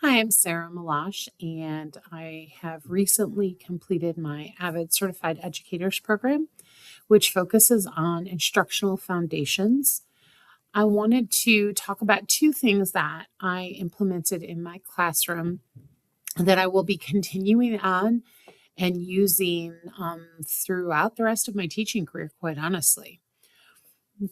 Hi, I'm Sarah Malash, and I have recently completed my AVID Certified Educators Program, which focuses on instructional foundations. I wanted to talk about two things that I implemented in my classroom that I will be continuing on and using throughout the rest of my teaching career, quite honestly.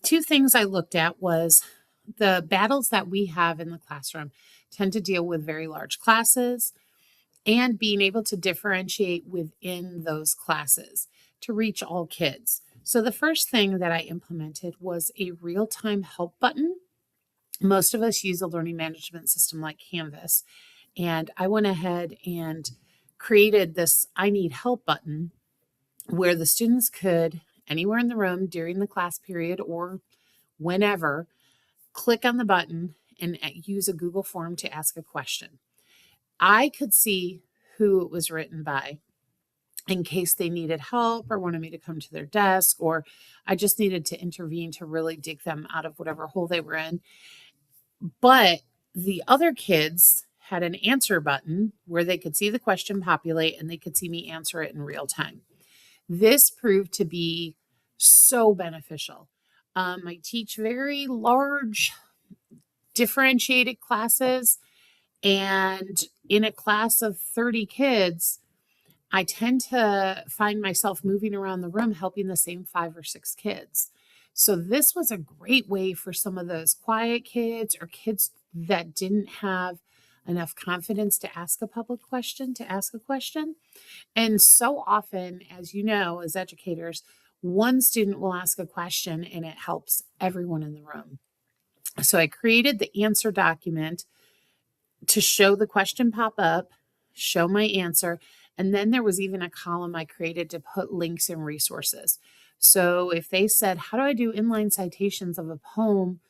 Two things I looked at was the battles that we have in the classroom tend to deal with very large classes and being able to differentiate within those classes to reach all kids. So, the first thing that I implemented was a real time help button. Most of us use a learning management system like Canvas, and I went ahead and created this I need help button where the students could, anywhere in the room during the class period or whenever, click on the button and use a Google form to ask a question. I could see who it was written by in case they needed help or wanted me to come to their desk, or I just needed to intervene to really dig them out of whatever hole they were in. But the other kids had an answer button where they could see the question populate and they could see me answer it in real time. This proved to be so beneficial. I teach very large, differentiated classes, and in a class of 30 kids, I tend to find myself moving around the room helping the same 5 or 6 kids. So, this was a great way for some of those quiet kids or kids that didn't have enough confidence to ask a public question to ask a question. And so often, as you know, as educators, one student will ask a question and it helps everyone in the room. So, I created the answer document to show the question pop up, show my answer, and then there was even a column I created to put links and resources. So if they said, how do I do inline citations of a poem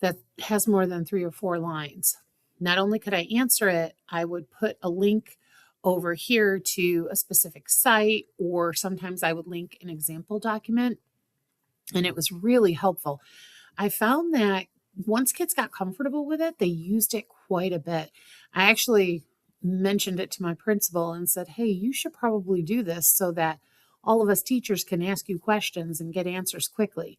that has more than 3 or 4 lines? Not only could I answer it, I would put a link over here to a specific site, or sometimes I would link an example document, and it was really helpful. I found that once kids got comfortable with it, they used it quite a bit. I actually mentioned it to my principal and said, hey, you should probably do this so that all of us teachers can ask you questions and get answers quickly.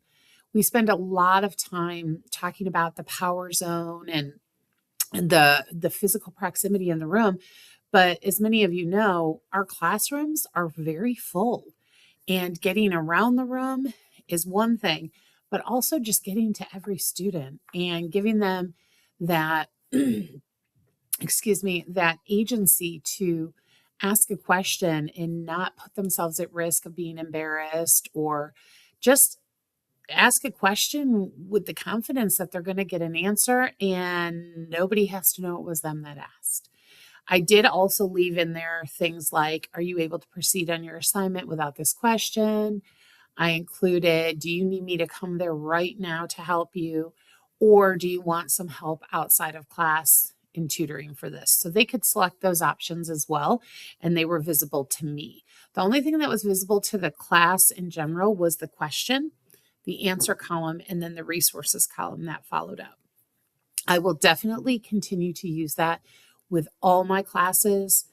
We spend a lot of time talking about the power zone and the physical proximity in the room. But as many of you know, our classrooms are very full, and getting around the room is one thing, but also just getting to every student and giving them that, excuse me, that agency to ask a question and not put themselves at risk of being embarrassed, or just ask a question with the confidence that they're going to get an answer and nobody has to know it was them that asked. I did also leave in there things like, are you able to proceed on your assignment without this question? I included, do you need me to come there right now to help you? Or do you want some help outside of class in tutoring for this? So they could select those options as well, and they were visible to me. The only thing that was visible to the class in general was the question, the answer column, and then the resources column that followed up. I will definitely continue to use that with all my classes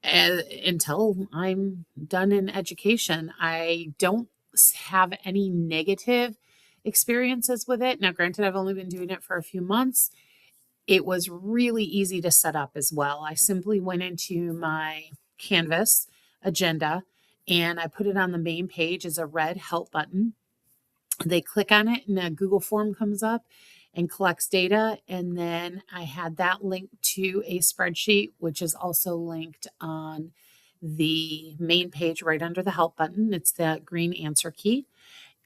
until I'm done in education. I don't have any negative experiences with it. Now, granted, I've only been doing it for a few months. It was really easy to set up as well. I simply went into my Canvas agenda and I put it on the main page as a red help button. They click on it and a Google form comes up and collects data. And then I had that linked to a spreadsheet, which is also linked on the main page right under the help button. It's the green answer key.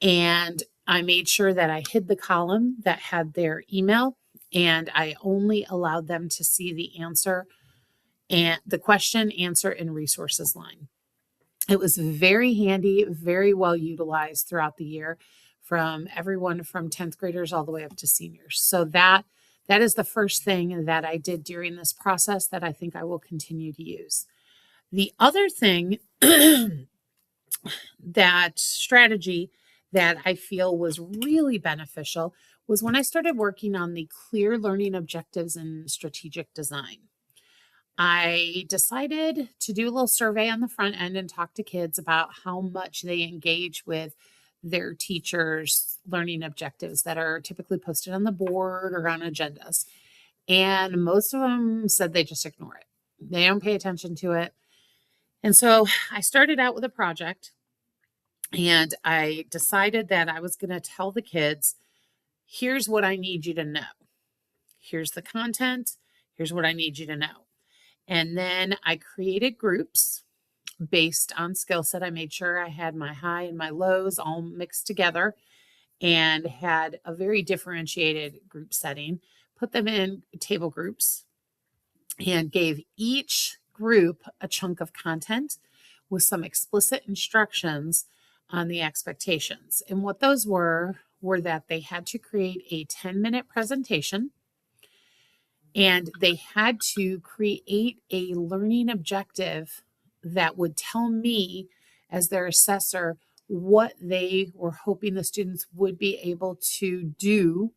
And I made sure that I hid the column that had their email, and I only allowed them to see the answer and the question, answer, and resources line. It was very handy, very well utilized throughout the year from everyone from 10th graders all the way up to seniors. So that is the first thing that I did during this process that I think I will continue to use. The other thing, that strategy that I feel was really beneficial was when I started working on the clear learning objectives and strategic design. I decided to do a little survey on the front end and talk to kids about how much they engage with their teachers' learning objectives that are typically posted on the board or on agendas. And most of them said they just ignore it. They don't pay attention to it. And so I started out with a project and I decided that I was going to tell the kids, here's what I need you to know. Here's the content. Here's what I need you to know. And then I created groups based on skill set. I made sure I had my high and my lows all mixed together and had a very differentiated group setting, put them in table groups, and gave each group a chunk of content with some explicit instructions on the expectations. And what those were that they had to create a 10-minute presentation and they had to create a learning objective that would tell me as their assessor what they were hoping the students would be able to do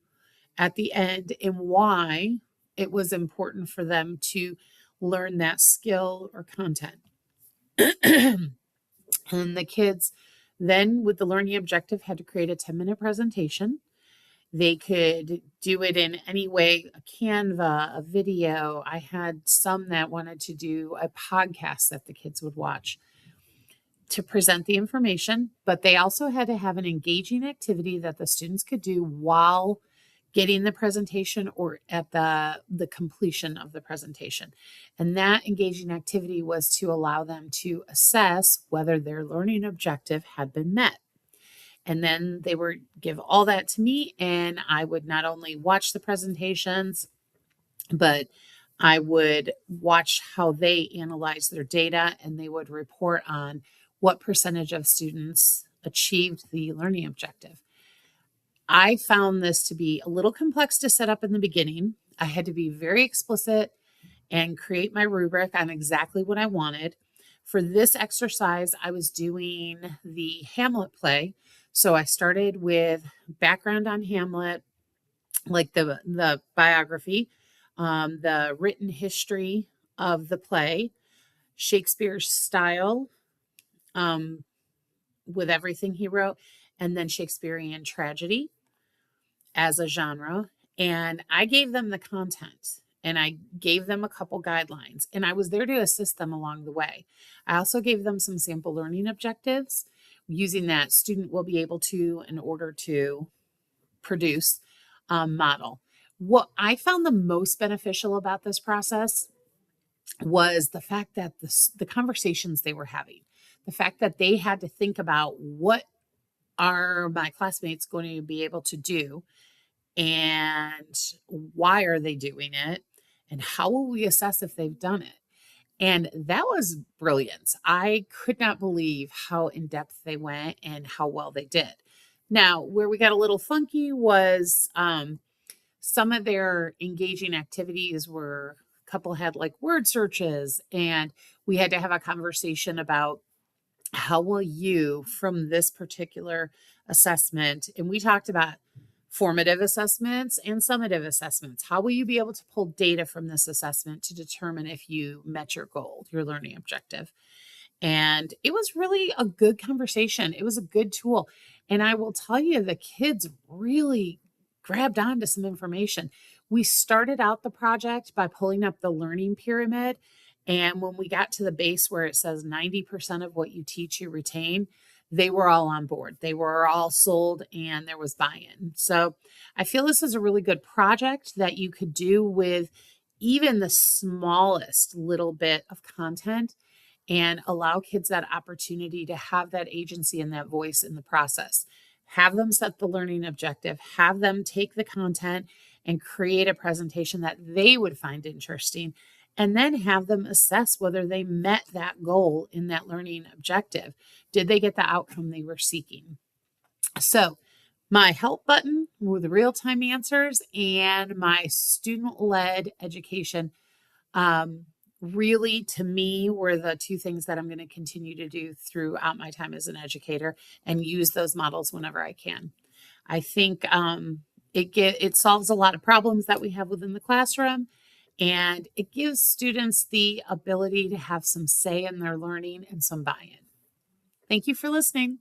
at the end and why it was important for them to learn that skill or content. And the kids then, with the learning objective, had to create a 10-minute presentation. They could do it in any way, a Canva, a video. I had some that wanted to do a podcast that the kids would watch to present the information, but they also had to have an engaging activity that the students could do while getting the presentation or at the completion of the presentation. And that engaging activity was to allow them to assess whether their learning objective had been met. And then they would give all that to me, and I would not only watch the presentations, but I would watch how they analyze their data, and they would report on what percentage of students achieved the learning objective. I found this to be a little complex to set up in the beginning. I had to be very explicit and create my rubric on exactly what I wanted. For this exercise, I was doing the Hamlet play. So I started with background on Hamlet, like the biography, the written history of the play, Shakespeare's style, with everything he wrote, and then Shakespearean tragedy as a genre. And I gave them the content and I gave them a couple guidelines and I was there to assist them along the way. I also gave them some sample learning objectives using that student will be able to in order to produce a model. What I found the most beneficial about this process was the fact that the conversations they were having, the fact that they had to think about what are my classmates going to be able to do and why are they doing it and how will we assess if they've done it. And that was brilliant. I could not believe how in depth they went and how well they did. Now, where we got a little funky was some of their engaging activities were a couple had like word searches, and we had to have a conversation about how will you from this particular assessment, and we talked about formative assessments and summative assessments. How will you be able to pull data from this assessment to determine if you met your goal, your learning objective? And it was really a good conversation. It was a good tool. And I will tell you, the kids really grabbed onto some information. We started out the project by pulling up the learning pyramid. And when we got to the base where it says 90% of what you teach, you retain, they were all on board. They were all sold and there was buy-in. So I feel this is a really good project that you could do with even the smallest little bit of content and allow kids that opportunity to have that agency and that voice in the process. Have them set the learning objective, have them take the content and create a presentation that they would find interesting, and then have them assess whether they met that goal in that learning objective. Did they get the outcome they were seeking? So my help button with real-time answers and my student-led education really, to me, were the two things that I'm going to continue to do throughout my time as an educator and use those models whenever I can. I think it solves a lot of problems that we have within the classroom, And it gives students the ability to have some say in their learning and some buy in. Thank you for listening.